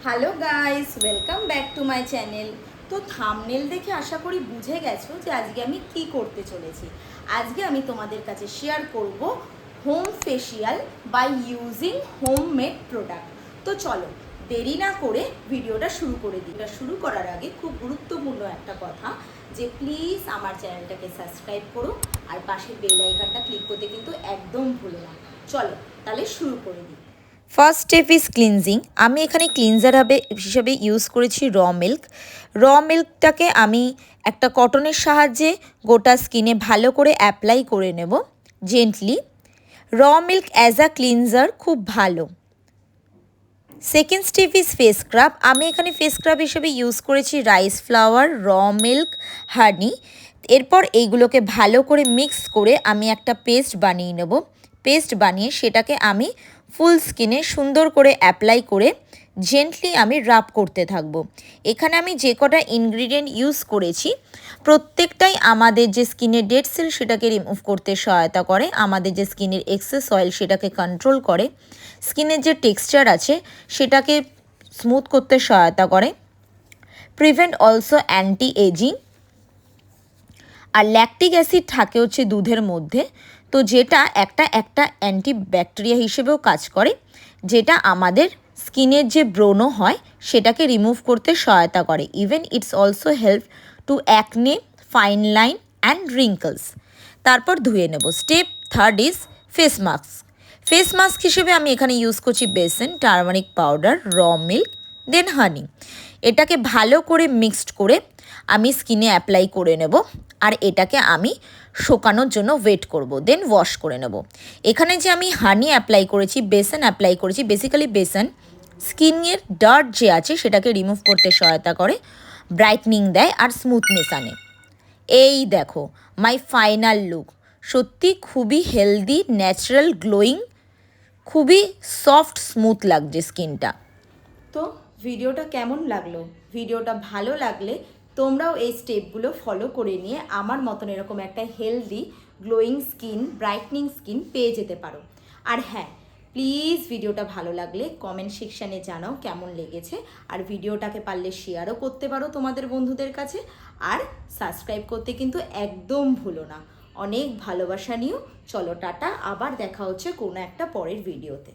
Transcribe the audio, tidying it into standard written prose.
Hello guys, welcome back to my channel. তো thumbnail দেখে আশা করি বুঝে গেছো যে আজকে আমি কি করতে চলেছি। আজকে আমি তোমাদের কাছে শেয়ার করব home facial by using homemade product. তো চলো দেরি না করে ভিডিওটা শুরু করে দিই। এটা শুরু করার আগে খুব গুরুত্বপূর্ণ একটা কথা, যে প্লিজ আমার চ্যানেলটাকে সাবস্ক্রাইব করো আর পাশে বেল আইকনটা ক্লিক করতে কিন্তু একদম ভুলো না। চলো তাহলে শুরু করে দিই। First step is cleansing. আমি এখানে ক্লিনজার হিসেবে ইউজ করেছি র মিল্ক। র মিল্কটাকে আমি একটা কটনের সাহায্যে গোটা স্কিনে ভালো করে অ্যাপ্লাই করে নেব জেন্টলি। র মিল্ক অ্যাজ আ ক্লিনজার খুব ভালো। Second step is face scrub. আমি এখানে ফেস স্ক্রাব হিসেবে ইউজ করেছি রাইস ফ্লাওয়ার, র মিল্ক, হানি। এরপর এইগুলোকে ভালো করে মিক্স করে আমি একটা পেস্ট বানিয়ে নেব। পেস্ট বানিয়ে সেটাকে আমি ফুল স্কিনে সুন্দর করে অ্যাপ্লাই করে জেন্টলি আমি রাব করতে থাকবো। এখানে আমি যে কটা ইনগ্রিডিয়েন্ট ইউজ করেছি প্রত্যেকটাই আমাদের যে স্কিনের ডেড সেল সেটাকে রিমুভ করতে সহায়তা করে, আমাদের যে স্কিনের এক্সেস অয়েল সেটাকে কন্ট্রোল করে, স্কিনের যে টেক্সচার আছে সেটাকে স্মুথ করতে সহায়তা করে, প্রিভেন্ট অলসো অ্যান্টি এজিং। আর ল্যাকটিক অ্যাসিড থাকে হচ্ছে দুধের মধ্যে, তো যেটা একটা অ্যান্টিব্যাকটেরিয়া হিসেবেও কাজ করে, যেটা আমাদের স্কিনের যে ব্রণ হয় সেটাকে রিমুভ করতে সহায়তা করে। Even it's also help to acne, fine line and wrinkles. তারপর ধুয়ে নেব। Step third is face mask. Face mask হিসেবে আমি এখানে ইউজ করছি বেসন, টারমারিক পাউডার, র মিল্ক, দেন হানি। এটাকে ভালো করে মিক্সড করে আমি স্কিনে অ্যাপ্লাই করে নেব আর এটাকে আমি শুকানোর জন্য ওয়েট করব, দেন ওয়াশ করে নেব। এখানে যে আমি হানি অ্যাপ্লাই করেছি, বেসন অ্যাপ্লাই করেছি, বেসিক্যালি বেসন স্কিনের ডার্ট যে আছে সেটাকে রিমুভ করতে সহায়তা করে, ব্রাইটনিং দেয় আর স্মুথনেস আনে। এই দেখো মাই ফাইনাল লুক। সত্যি খুবই হেলদি, ন্যাচারাল, গ্লোয়িং, খুবই সফট স্মুথ লাগছে স্কিনটা। তো ভিডিওটা কেমন লাগলো? ভিডিওটা ভালো লাগলে তোমরাও এই স্টেপগুলো ফলো করে নিয়ে আমার মতন এরকম একটা healthy, glowing skin, brightening skin পেয়ে যেতে পারো। আর হ্যাঁ, প্লিজ ভিডিওটা ভালো লাগলে কমেন্ট সেকশানে জানাও কেমন লেগেছে। আর ভিডিওটাকে পারলে শেয়ারও করতে পারো তোমাদের বন্ধুদের কাছে। আর সাবস্ক্রাইব করতে কিন্তু একদম ভুলো না। অনেক ভালোবাসা নিও। চলো টাটা, আবার দেখা হচ্ছে কোনো একটা পরের ভিডিওতে।